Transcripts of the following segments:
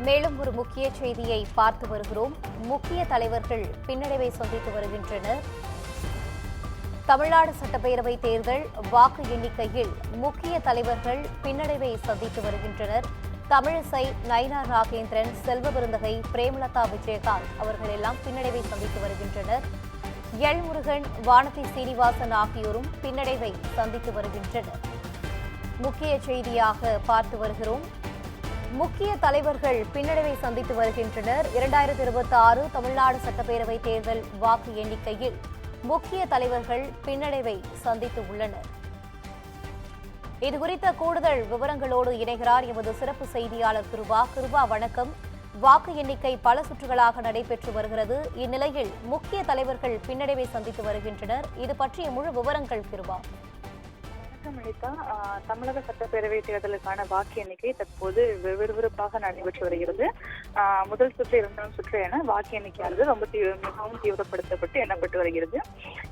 மேலும் ஒரு முக்கிய செய்தியை பார்த்து வருகிறோம். முக்கிய தலைவர்கள் பின்னடைவை சந்தித்து வருகின்றனர். தமிழ்நாடு சட்டப்பேரவை தேர்தல் வாக்கு எண்ணிக்கையில் முக்கிய தலைவர்கள் பின்னடைவை சந்தித்து வருகின்றனர். தமிழிசை, நயினா நாகேந்திரன், செல்வ பெருந்தகை, பிரேமலதா விஜயகாந்த் அவர்கள் எல்லாம் பின்னடைவை சந்தித்து வருகின்றனர். எல் முருகன், வானதி சீனிவாசன் ஆகியோரும் பின்னடைவை சந்தித்து வருகின்றனர். முக்கிய செய்தியாக பார்த்து வருகிறோம். முக்கிய தலைவர்கள் பின்னடைவை சந்தித்து வருகின்றனர். 2026 தமிழ்நாடு சட்டப்பேரவை தேர்தல் வாக்கு எண்ணிக்கையில் முக்கிய தலைவர்கள் பின்னடைவை சந்தித்து உள்ளனர். இதுகுறித்த கூடுதல் விவரங்களோடு இணைகிறார் எமது சிறப்பு செய்தியாளர் கிருபா. கிருபா, வணக்கம். வாக்கு எண்ணிக்கை பல சுற்றுகளாக நடைபெற்று வருகிறது. இந்நிலையில் முக்கிய தலைவர்கள் பின்னடைவை சந்தித்து வருகின்றனர். இது பற்றிய முழு விவரங்கள் கிருபா. தமிழக சட்டப்பேரவை தேர்தலுக்கான வாக்கு எண்ணிக்கை தற்போது விறுவிறுப்பாக நடைபெற்று வருகிறது. முதல் சுற்று, இரண்டாம் சுற்று என வாக்கு எண்ணிக்கையானது மிகவும் தீவிரப்படுத்தப்பட்டு எண்ணப்பட்டு வருகிறது.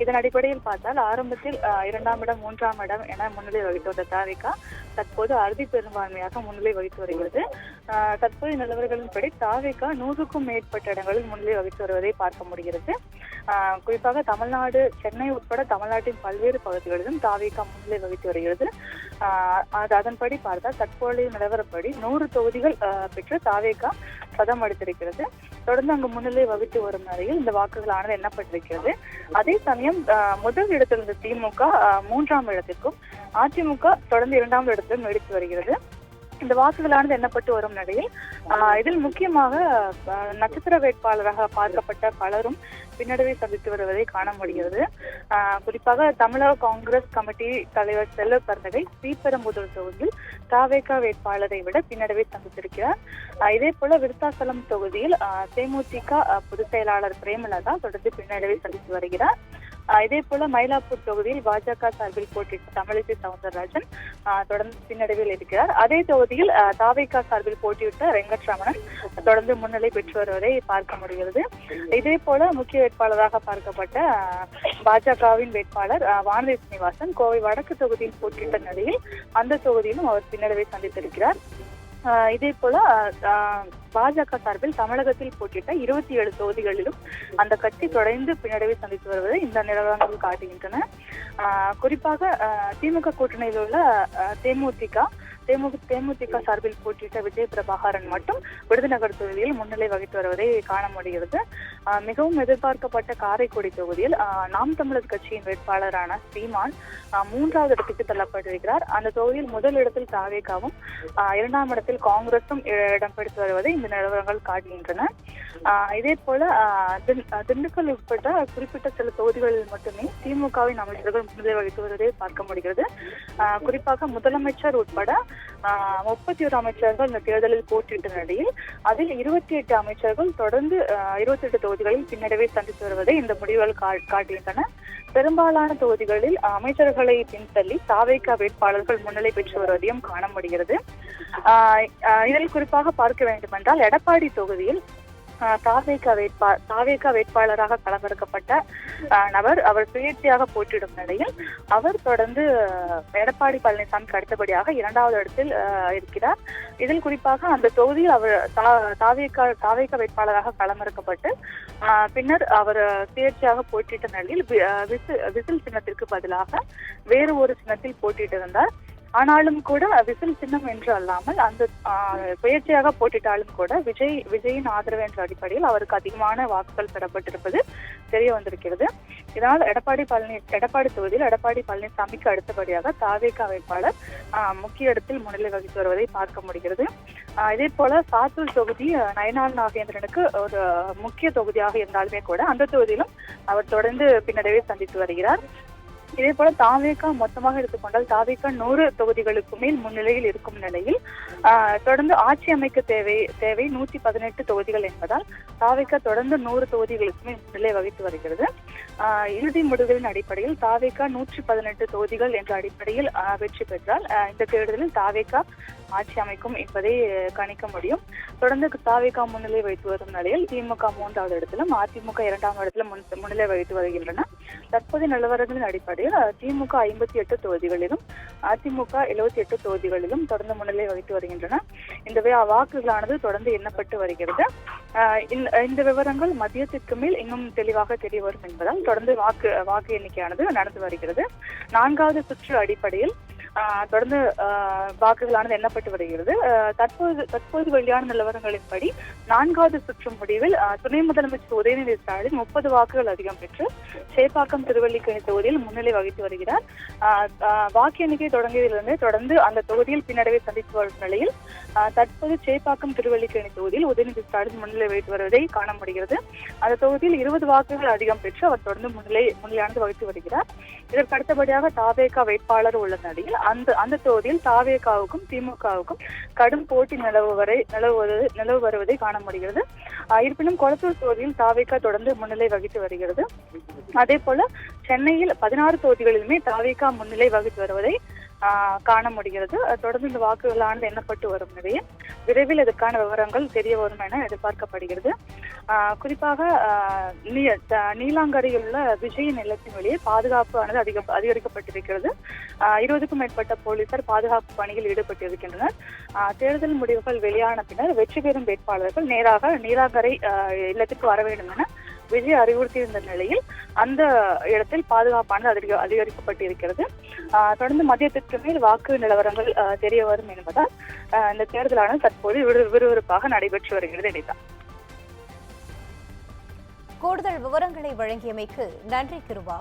இதன் அடிப்படையில் பார்த்தால் ஆரம்பத்தில் 2ஆம் இடம், 3ஆம் இடம் என முன்னிலை வகித்து வந்த தாவேகா தற்போது அறுதி பெரும்பான்மையாக முன்னிலை வகித்து வருகிறது. தற்போதைய நிலவரங்களின்படி தாவேகா 100க்கும் மேற்பட்ட இடங்களில் முன்னிலை வகித்து வருவதை பார்க்க முடிகிறது. குறிப்பாக தமிழ்நாடு, சென்னை உட்பட தமிழ்நாட்டின் பல்வேறு பகுதிகளிலும் தாவேகா முன்னிலை வகித்து வருகிறது. அதன்படி பார்த்தால் தற்போதைய நிலவரப்படி 100 தொகுதிகள் பெற்று தாவேகா சதம் அடித்திருக்கிறது. தொடர்ந்து அங்கு முன்னிலை வகித்து வரும் நிலையில் இந்த வாக்குகளானது எண்ணப்பட்டிருக்கிறது. அதே சமயம் முதல் இடத்தில் இருந்த திமுக 3ஆம் இடத்திற்கும், அதிமுக தொடர்ந்து 2ஆம் இடத்திலும் நீடித்து வருகிறது. இந்த வாக்குகளானது எண்ணப்பட்டு வரும் நிலையில் இதில் முக்கியமாக நட்சத்திர வேட்பாளராக பார்க்கப்பட்ட பலரும் பின்னடைவை சந்தித்து வருவதை காண முடிகிறது. குறிப்பாக தமிழக காங்கிரஸ் கமிட்டி தலைவர் செல்வ பெருந்தகை ஸ்ரீபெரும்புதூர் தொகுதியில் தாவேகா வேட்பாளரை விட பின்னடைவை சந்தித்திருக்கிறார். இதே போல விருத்தாசலம் தொகுதியில் தேமுதிக பொதுச் செயலாளர் பிரேமலதா தொடர்ந்து பின்னடைவை சந்தித்து வருகிறார். இதே போல மயிலாப்பூர் தொகுதியில் பாஜக சார்பில் போட்டியிட்ட தமிழிசை சவுந்தரராஜன் தொடர்ந்து பின்னடைவில் இருக்கிறார். அதே தொகுதியில் தாவேகா சார்பில் போட்டியிட்ட வெங்கட்ரமணன் தொடர்ந்து முன்னிலை பெற்று வருவதை பார்க்க முடிகிறது. இதே போல முக்கிய வேட்பாளராக பார்க்கப்பட்ட பாஜகவின் வேட்பாளர் வானதி சீனிவாசன் கோவை வடக்கு தொகுதியில் போட்டியிட்ட நிலையில் அந்த தொகுதியிலும் அவர் பின்னடைவை சந்தித்திருக்கிறார். இதே போல பாஜக சார்பில் தமிழகத்தில் போட்டியிட்ட 27 தொகுதிகளிலும் அந்த கட்சி தொடர்ந்து பின்னடைவை சந்தித்து வருவதை இந்த நிலவரங்கள் காட்டுகின்றன. குறிப்பாக திமுக கூட்டணியில் உள்ள தேமுதிக சார்பில் போட்டியிட்ட விஜய் பிரபாகரன் மட்டும் விருதுநகர் தொகுதியில் முன்னிலை வகித்து வருவதை காண முடிகிறது. மிகவும் எதிர்பார்க்கப்பட்ட காரைக்குடி தொகுதியில் நாம் தமிழர் கட்சியின் வேட்பாளரான சீமான் 3வது இடத்துக்கு தள்ளப்பட்டிருக்கிறார். அந்த தொகுதியில் முதல் இடத்தில் தாவேகாவும் 2ஆம் இடத்தில் காங்கிரசும் இடம் பிடித்து வருவதை இந்த நிலவரங்கள் காட்டுகின்றன. இதே போல திண்டுக்கல் உட்பட்ட குறிப்பிட்ட சில தொகுதிகளில் மட்டுமே திமுகவின் அமைச்சர்கள் முன்னிலை வகித்து வருவதை பார்க்க முடிகிறது. குறிப்பாக முதலமைச்சர் உட்பட 31 அமைச்சர்கள் இந்த தேர்தலில் போட்டியிட்ட நிலையில் அதில் 28 அமைச்சர்கள் தொடர்ந்து 28 தொகுதிகளில் பின்னடைவை சந்தித்து வருவதை இந்த முடிவுகள் காட்டுகின்றன. பெரும்பாலான தொகுதிகளில் அமைச்சர்களை பின்தள்ளி தாவேகா வேட்பாளர்கள் முன்னிலை பெற்று வருவதையும் காண முடிகிறது. இதில் குறிப்பாக பார்க்க வேண்டுமென்றால் எடப்பாடி தொகுதியில் தாவேகா வேட்பாளராக களமிறக்கப்பட்ட நபர் அவர் சுயேட்சையாக போட்டியிடும் நிலையில் அவர் தொடர்ந்து எடப்பாடி பழனிசாமிக்கு அடுத்தபடியாக 2வது இடத்தில் இருக்கிறார். இதில் குறிப்பாக அந்த தொகுதியில் அவர் தாவேகா வேட்பாளராக களமிறக்கப்பட்டு பின்னர் அவர் சுயேட்சையாக போட்டியிட்ட நிலையில் விசில் சின்னத்திற்கு பதிலாக வேறு ஒரு சின்னத்தில் போட்டியிட்டிருந்தார். ஆனாலும் கூட விசில் சின்னம் என்று அல்லாமல் அந்த சுயேட்சையாக போட்டிட்டாலும் கூட விஜயின் ஆதரவு என்ற அடிப்படையில் அவருக்கு அதிகமான வாக்குகள் பெறப்பட்டிருப்பது தெரிய வந்திருக்கிறது. இதனால் எடப்பாடி தொகுதியில் எடப்பாடி பழனிசாமிக்கு அடுத்தபடியாக தாவேகா வேட்பாளர் முக்கிய இடத்தில் முன்னிலை வகித்து வருவதை பார்க்க முடிகிறது. இதே போல சாத்தூர் தொகுதி நயினா நாகேந்திரனுக்கு ஒரு முக்கிய தொகுதியாக இருந்தாலுமே கூட அந்த தொகுதியிலும் அவர் தொடர்ந்து பின்னடைவை சந்தித்து வருகிறார். இதே போல தாவேகா மொத்தமாக எடுத்துக்கொண்டால் தாவேகா 100 தொகுதிகளுக்கு மேல் முன்னிலையில் இருக்கும் நிலையில் தொடர்ந்து ஆட்சி அமைக்க தேவை 118 தொகுதிகள் என்பதால் தாவேகா தொடர்ந்து 100 தொகுதிகளுக்கு மேல் முன்னிலை வகித்து வருகிறது. இறுதி முடிவுகளின் அடிப்படையில் தாவேகா 118 தொகுதிகள் என்ற அடிப்படையில் வெற்றி பெற்றால் இந்த தேர்தலில் தாவேகா ஆட்சி அமைக்கும் என்பதை கணிக்க முடியும். தொடர்ந்து தாவேகா முன்னிலை வைத்து வரும் நிலையில் திமுக 3வது இடத்திலும் அதிமுக 2ஆம் இடத்திலும் முன்னிலை வகித்து வருகின்றன. தற்போதைய நிலவரங்களின் அடிப்படையில் அடிப்படையில் திமுக 58 தொகுதிகளிலும் அதிமுக 78 தொகுதிகளிலும் தொடர்ந்து முன்னிலை வகித்து வருகின்றன. இந்த வாக்குகளானது தொடர்ந்து எண்ணப்பட்டு வருகிறது. இந்த விவரங்கள் மதியத்திற்கு மேல் இன்னும் தெளிவாக தெரிய வரும் என்பதால் தொடர்ந்து வாக்கு எண்ணிக்கையானது நடந்து வருகிறது. 4வது சுற்று அடிப்படையில் தொடர்ந்து வாக்குகளானது எண்ணப்பட்டு வருகிறது. தற்போது வெளியான நிலவரங்களின்படி 4வது சுற்று முடிவில் துணை முதலமைச்சர் உதயநிதி ஸ்டாலின் 30 வாக்குகள் அதிகம் பெற்று சேப்பாக்கம் திருவல்லிக்கேணி தொகுதியில் முன்னிலை வகித்து வருகிறார். வாக்கு எண்ணிக்கை தொடங்கியதிலிருந்து தொடர்ந்து அந்த தொகுதியில் பின்னடைவை சந்தித்து வரும் நிலையில் தற்போது சேப்பாக்கம் திருவல்லிக்கேணி தொகுதியில் உதயநிதி ஸ்டாலின் முன்னிலை வகித்து வருவதை காண முடிகிறது. அந்த தொகுதியில் 20 வாக்குகள் அதிகம் பெற்று அவர் தொடர்ந்து முன்னிலையானது வகித்து வருகிறார். இதற்கு அடுத்தபடியாக தாவேகா வேட்பாளர் உள்ள நிலையில் அந்த தொகுதியில் தாவேகாவுக்கும் திமுகவுக்கும் கடும் போட்டி நிலவு வருவதை காண முடிகிறது. இருப்பினும் கொளத்தூர் தொகுதியில் தாவேகா தொடர்ந்து முன்னிலை வகித்து வருகிறது. அதே போல சென்னையில் 16 தொகுதிகளிலுமே தாவேகா முன்னிலை வகித்து வருவதை காண முடிகிறது. தொடர்ந்து இந்த வாக்குகளானது எண்ணப்பட்டு வரும் நிலையில் விரைவில் இதற்கான விவரங்கள் தெரிய வரும் என எதிர்பார்க்கப்படுகிறது. குறிப்பாக நீலாங்கரையில் உள்ள விஜயின் இல்லத்தின் வெளியே பாதுகாப்பு ஆனது அதிகரிக்கப்பட்டிருக்கிறது. 20க்கும் மேற்பட்ட போலீசார் பாதுகாப்பு பணியில் ஈடுபட்டிருக்கின்றனர். தேர்தல் முடிவுகள் வெளியான பின்னர் வெற்றி பெறும் வேட்பாளர்கள் நேராக நீலாங்கரை இல்லத்திற்கு வர வேண்டும் என விஜய் அறிவுறுத்தியிருந்த நிலையில் அந்த இடத்தில் பாதுகாப்பானது அதிகரிக்கப்பட்டிருக்கிறது. தொடர்ந்து மதியத்திற்கு மேல் வாக்கு நிலவரங்கள் தெரிய வரும் என்பதால் இந்த தேர்தலானது தற்போது விறுவிறுப்பாக நடைபெற்று வருகிறது. இணைதான் கூடுதல் விவரங்களை வழங்கியமைக்கு நன்றி கிருபா.